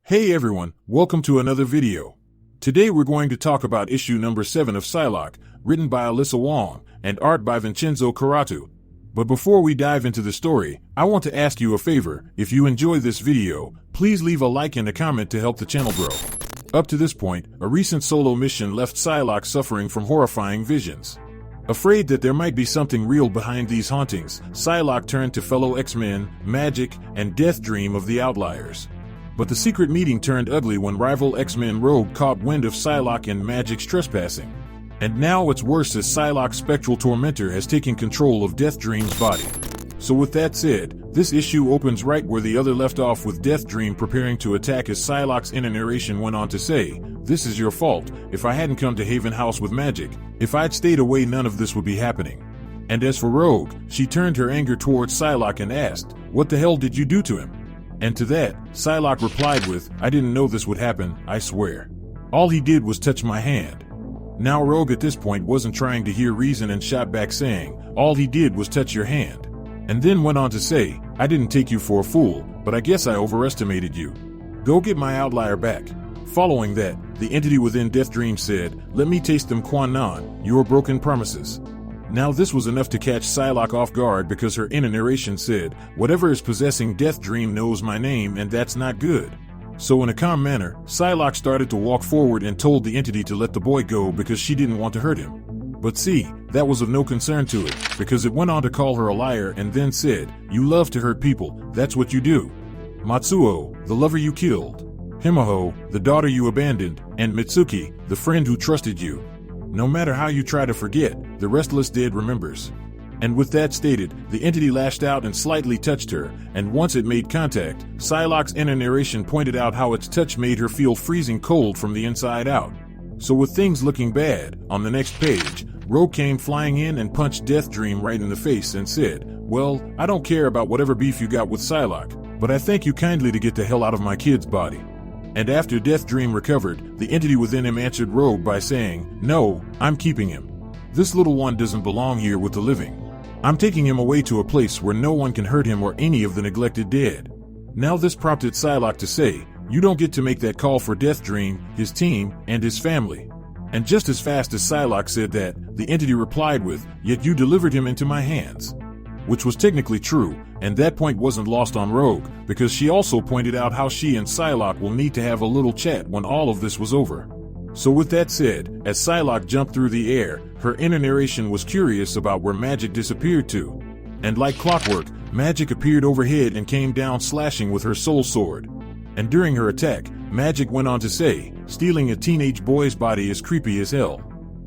Hey everyone, welcome to another video. Today we're going to talk about issue number 7 of Psylocke, written by Alyssa Wong, and art by Vincenzo Caratu. But before we dive into the story, I want to ask you a favor. If you enjoyed this video, please leave a like and a comment to help the channel grow. Up to this point, a recent solo mission left Psylocke suffering from horrifying visions. Afraid that there might be something real behind these hauntings, Psylocke turned to fellow X-Men, Magik, and Deathdream of the Outliers. But the secret meeting turned ugly when rival X-Men Rogue caught wind of Psylocke and Magik's trespassing. And now it's worse as Psylocke's spectral tormentor has taken control of Deathdream's body. So with that said, this issue opens right where the other left off, with Deathdream preparing to attack, as Psylocke's inner narration went on to say, "This is your fault. If I hadn't come to Haven House with Magik, if I'd stayed away, none of this would be happening." And as for Rogue, she turned her anger towards Psylocke and asked, "What the hell did you do to him?" And to that, Psylocke replied with, "I didn't know this would happen, I swear. All he did was touch my hand." Now Rogue at this point wasn't trying to hear reason and shot back saying, "All he did was touch your hand." And then went on to say, "I didn't take you for a fool, but I guess I overestimated you. Go get my outlier back." Following that, the entity within Deathdream said, "Let me taste them, Quan-Non, your broken promises." Now this was enough to catch Psylocke off guard, because her inner narration said, "Whatever is possessing Deathdream knows my name, and that's not good." So in a calm manner, Psylocke started to walk forward and told the entity to let the boy go because she didn't want to hurt him. But see, that was of no concern to it, because it went on to call her a liar and then said, "You love to hurt people, that's what you do. Matsuo, the lover you killed. Himiko, the daughter you abandoned, and Mitsuki, the friend who trusted you. No matter how you try to forget, the restless dead remembers." And with that stated, the entity lashed out and slightly touched her, and once it made contact, Psylocke's inner narration pointed out how its touch made her feel freezing cold from the inside out. So with things looking bad, on the next page, Rogue came flying in and punched Deathdream right in the face and said, "Well, I don't care about whatever beef you got with Psylocke, but I thank you kindly to get the hell out of my kid's body." And after Deathdream recovered, the entity within him answered Rogue by saying, "No, I'm keeping him. This little one doesn't belong here with the living. I'm taking him away to a place where no one can hurt him or any of the neglected dead." Now this prompted Psylocke to say, "You don't get to make that call for Deathdream, his team, and his family." And just as fast as Psylocke said that, the entity replied with, "Yet you delivered him into my hands." Which was technically true, and that point wasn't lost on Rogue, because she also pointed out how she and Psylocke will need to have a little chat when all of this was over. So with that said, as Psylocke jumped through the air, her inner narration was curious about where Magik disappeared to. And like clockwork, Magik appeared overhead and came down slashing with her soul sword. And during her attack, Magik went on to say, "Stealing a teenage boy's body is creepy as hell.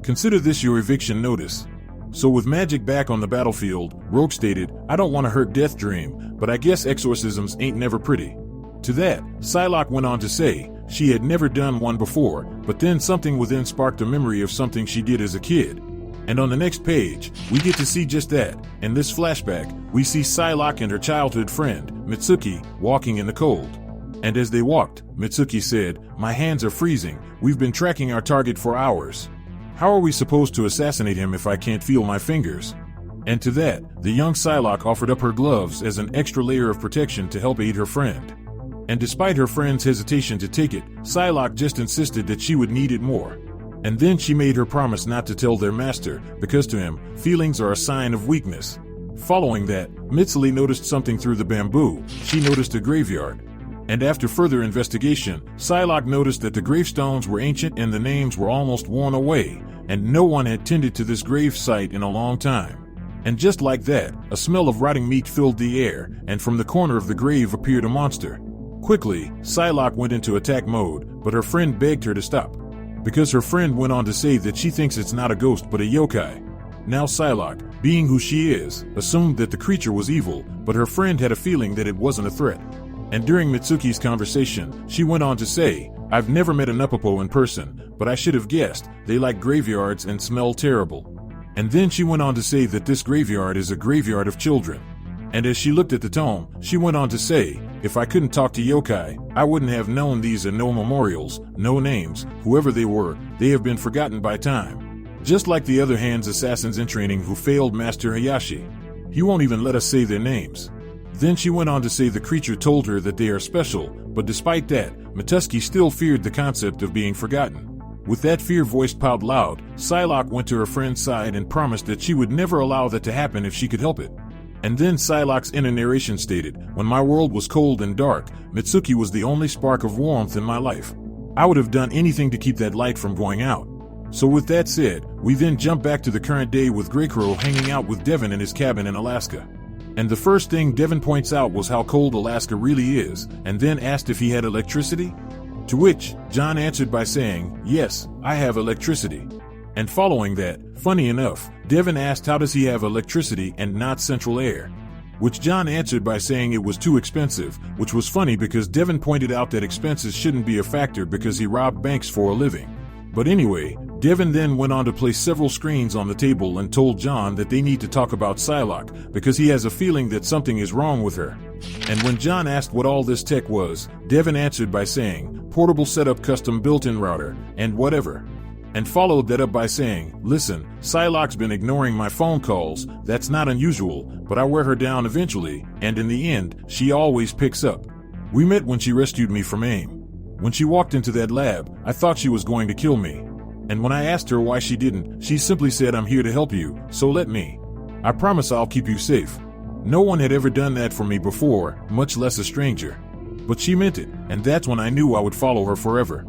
Consider this your eviction notice." So with Magik back on the battlefield, Rogue stated, "I don't want to hurt Deathdream, but I guess exorcisms ain't never pretty." To that, Psylocke went on to say, she had never done one before, but then something within sparked a memory of something she did as a kid. And on the next page, we get to see just that. In this flashback, we see Psylocke and her childhood friend, Mitsuki, walking in the cold. And as they walked, Mitsuki said, "My hands are freezing, we've been tracking our target for hours. How are we supposed to assassinate him if I can't feel my fingers?" And to that, the young Psylocke offered up her gloves as an extra layer of protection to help aid her friend. And despite her friend's hesitation to take it, Psylocke just insisted that she would need it more. And then she made her promise not to tell their master, because to him, feelings are a sign of weakness. Following that, Mitsuki noticed something through the bamboo. She noticed a graveyard. And after further investigation, Psylocke noticed that the gravestones were ancient and the names were almost worn away, and no one had tended to this grave site in a long time. And just like that, a smell of rotting meat filled the air, and from the corner of the grave appeared a monster. Quickly, Psylocke went into attack mode, but her friend begged her to stop, because her friend went on to say that she thinks it's not a ghost but a yokai. Now Psylocke, being who she is, assumed that the creature was evil, but her friend had a feeling that it wasn't a threat. And during Mitsuki's conversation, she went on to say, "I've never met a Nupapo in person, but I should have guessed, they like graveyards and smell terrible." And then she went on to say that this graveyard is a graveyard of children. And as she looked at the tome, she went on to say, "If I couldn't talk to yokai, I wouldn't have known these are no memorials, no names, whoever they were, they have been forgotten by time. Just like the other Hands assassins in training who failed Master Hayashi. He won't even let us say their names." Then she went on to say the creature told her that they are special, But despite that, Matuski still feared the concept of being forgotten. With that fear voiced out loud, Psylocke went to her friend's side and promised that she would never allow that to happen if she could help it. And then Psylocke's inner narration stated, "When my world was cold and dark, Mitsuki was the only spark of warmth in my life. I would have done anything to keep that light from going out." So with that said, we then jump back to the current day with Greycrow hanging out with Devin in his cabin in Alaska. And the first thing Devin points out was how cold Alaska really is, and then asked if he had electricity? To which, John answered by saying, "Yes, I have electricity." And following that, funny enough, Devin asked how does he have electricity and not central air? Which John answered by saying it was too expensive, which was funny because Devin pointed out that expenses shouldn't be a factor because he robbed banks for a living. But anyway, Devin then went on to place several screens on the table and told John that they need to talk about Psylocke because he has a feeling that something is wrong with her. And when John asked what all this tech was, Devin answered by saying, "Portable setup, custom built-in router, and whatever." And followed that up by saying, "Listen, Psylocke's been ignoring my phone calls, that's not unusual, but I wear her down eventually, and in the end, she always picks up. We met when she rescued me from AIM. When she walked into that lab, I thought she was going to kill me. And when I asked her why she didn't, she simply said, 'I'm here to help you, so let me. I promise I'll keep you safe.' No one had ever done that for me before, much less a stranger. But she meant it, and that's when I knew I would follow her forever."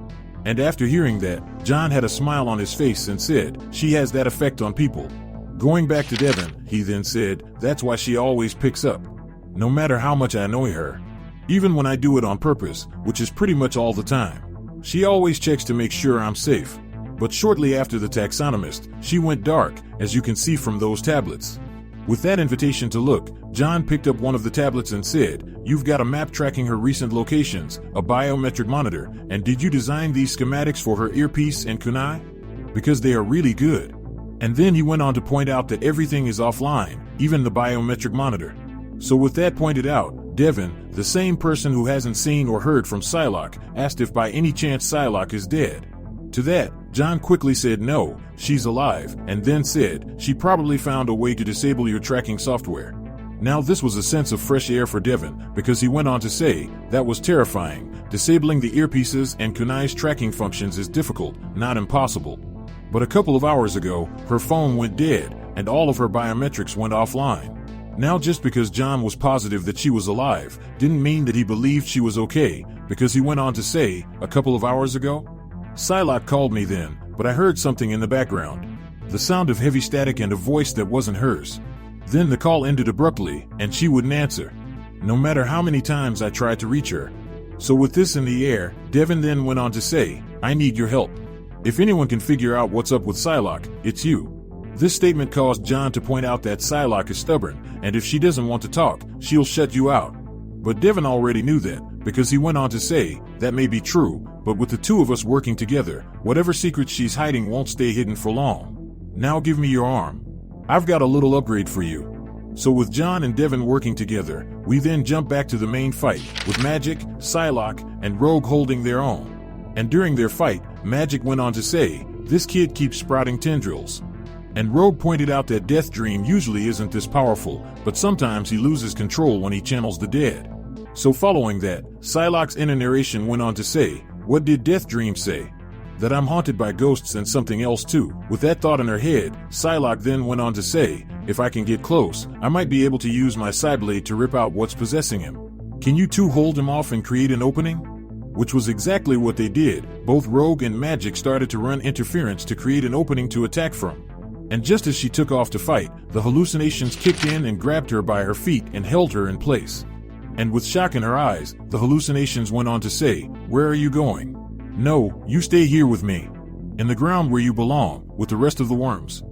And after hearing that, John had a smile on his face and said, "She has that effect on people." Going back to Devin, he then said, "That's why she always picks up. No matter how much I annoy her. Even when I do it on purpose, which is pretty much all the time. She always checks to make sure I'm safe." But shortly after the taxonomist, she went dark, as you can see from those tablets. With that invitation to look, John picked up one of the tablets and said, "You've got a map tracking her recent locations, a biometric monitor, and did you design these schematics for her earpiece and kunai? Because they are really good." And then he went on to point out that everything is offline, even the biometric monitor. So with that pointed out, Devin, the same person who hasn't seen or heard from Psylocke, asked if by any chance Psylocke is dead. To that, John quickly said no, she's alive, and then said, "She probably found a way to disable your tracking software." Now this was a sense of fresh air for Devin, because he went on to say, "That was terrifying. Disabling the earpieces and kunai's tracking functions is difficult, not impossible. But a couple of hours ago, her phone went dead, and all of her biometrics went offline." Now just because John was positive that she was alive, didn't mean that he believed she was okay, because he went on to say, "A couple of hours ago? Psylocke called me then, but I heard something in the background. The sound of heavy static and a voice that wasn't hers. Then the call ended abruptly, and she wouldn't answer. No matter how many times I tried to reach her." So with this in the air, Devin then went on to say, "I need your help. If anyone can figure out what's up with Psylocke, it's you." This statement caused John to point out that Psylocke is stubborn, and if she doesn't want to talk, she'll shut you out. But Devin already knew that, because he went on to say, "That may be true, but with the two of us working together, whatever secrets she's hiding won't stay hidden for long. Now give me your arm. I've got a little upgrade for you." So with John and Devin working together, we then jump back to the main fight, with Magik, Psylocke, and Rogue holding their own. And during their fight, Magik went on to say, "This kid keeps sprouting tendrils." And Rogue pointed out that Deathdream usually isn't this powerful, but sometimes he loses control when he channels the dead. So following that, Psylocke's inner narration went on to say, "What did Deathdream say? That I'm haunted by ghosts and something else too." With that thought in her head, Psylocke then went on to say, "If I can get close, I might be able to use my Psyblade to rip out what's possessing him. Can you two hold him off and create an opening?" Which was exactly what they did. Both Rogue and Magik started to run interference to create an opening to attack from. And just as she took off to fight, the hallucinations kicked in and grabbed her by her feet and held her in place. And with shock in her eyes, the hallucinations went on to say, "Where are you going? No, you stay here with me. In the ground where you belong, with the rest of the worms."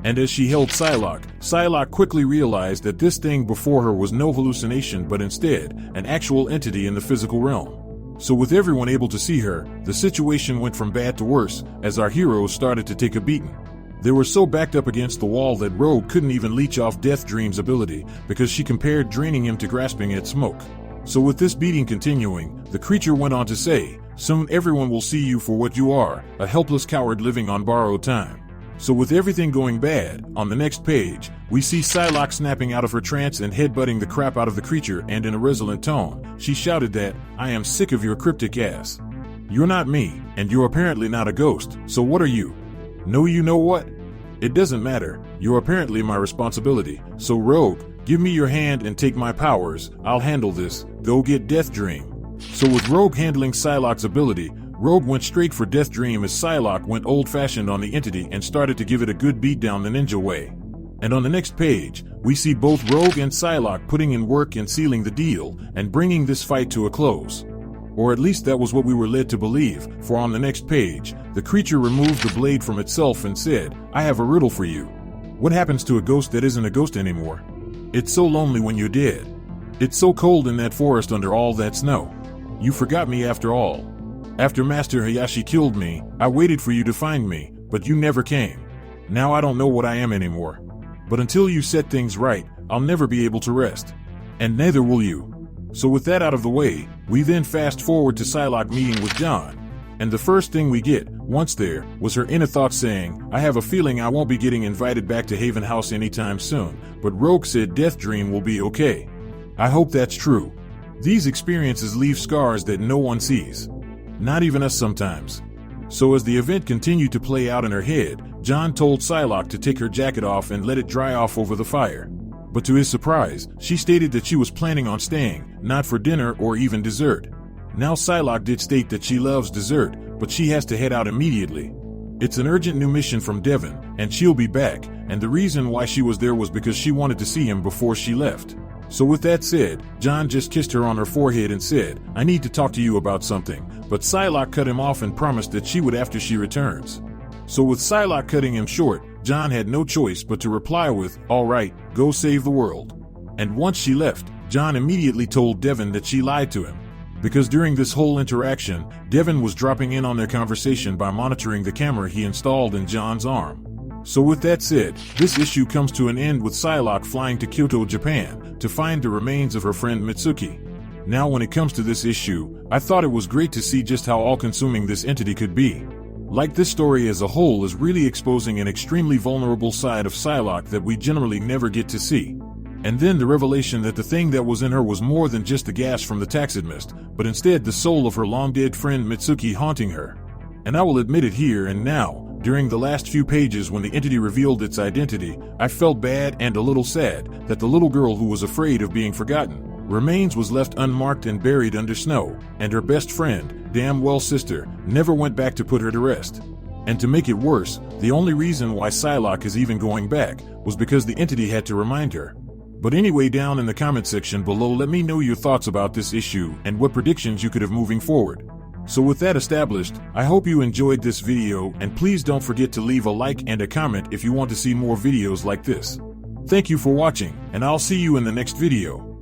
And as she held Psylocke, Psylocke quickly realized that this thing before her was no hallucination but instead, an actual entity in the physical realm. So with everyone able to see her, the situation went from bad to worse, as our heroes started to take a beating. They were so backed up against the wall that Rogue couldn't even leech off Deathdream's ability, because she compared draining him to grasping at smoke. So with this beating continuing, the creature went on to say, "Soon everyone will see you for what you are, a helpless coward living on borrowed time." So with everything going bad, on the next page, we see Psylocke snapping out of her trance and headbutting the crap out of the creature, and in a resonant tone, she shouted that, "I am sick of your cryptic ass. You're not me, and you're apparently not a ghost, so what are you? No, you know what? It doesn't matter, you're apparently my responsibility, so Rogue, give me your hand and take my powers, I'll handle this, go get Deathdream." So with Rogue handling Psylocke's ability, Rogue went straight for Deathdream as Psylocke went old-fashioned on the entity and started to give it a good beatdown the ninja way. And on the next page, we see both Rogue and Psylocke putting in work and sealing the deal, and bringing this fight to a close. Or at least that was what we were led to believe, for on the next page, the creature removed the blade from itself and said, "I have a riddle for you. What happens to a ghost that isn't a ghost anymore? It's so lonely when you're dead. It's so cold in that forest under all that snow. You forgot me after all. After Master Hayashi killed me, I waited for you to find me, but you never came. Now I don't know what I am anymore. But until you set things right, I'll never be able to rest. And neither will you." So with that out of the way, we then fast forward to Psylocke meeting with John. And the first thing we get, once there, was her inner thought saying, "I have a feeling I won't be getting invited back to Haven House anytime soon, but Rogue said Deathdream will be okay. I hope that's true." These experiences leave scars that no one sees. Not even us sometimes. So as the event continued to play out in her head, John told Psylocke to take her jacket off and let it dry off over the fire. But to his surprise, she stated that she was planning on staying, not for dinner or even dessert. Now Psylocke did state that she loves dessert, but she has to head out immediately. It's an urgent new mission from Devon, and she'll be back, and the reason why she was there was because she wanted to see him before she left. So with that said, John just kissed her on her forehead and said, "I need to talk to you about something," but Psylocke cut him off and promised that she would after she returns. So with Psylocke cutting him short, John had no choice but to reply with, "All right, go save the world." And once she left, John immediately told Devon that she lied to him. Because during this whole interaction, Devon was dropping in on their conversation by monitoring the camera he installed in John's arm. So with that said, this issue comes to an end with Psylocke flying to Kyoto, Japan, to find the remains of her friend Mitsuki. Now when it comes to this issue, I thought it was great to see just how all-consuming this entity could be. Like this story as a whole is really exposing an extremely vulnerable side of Psylocke that we generally never get to see. And then the revelation that the thing that was in her was more than just the gas from the taxid mist, but instead the soul of her long-dead friend Mitsuki haunting her. And I will admit it here and now, during the last few pages when the entity revealed its identity, I felt bad and a little sad that the little girl who was afraid of being forgotten remains was left unmarked and buried under snow, and her best friend, damn well sister, never went back to put her to rest. And to make it worse, the only reason why Psylocke is even going back was because the entity had to remind her. But anyway, down in the comment section below, let me know your thoughts about this issue and what predictions you could have moving forward. So with that established, I hope you enjoyed this video, and please don't forget to leave a like and a comment if you want to see more videos like this. Thank you for watching, and I'll see you in the next video.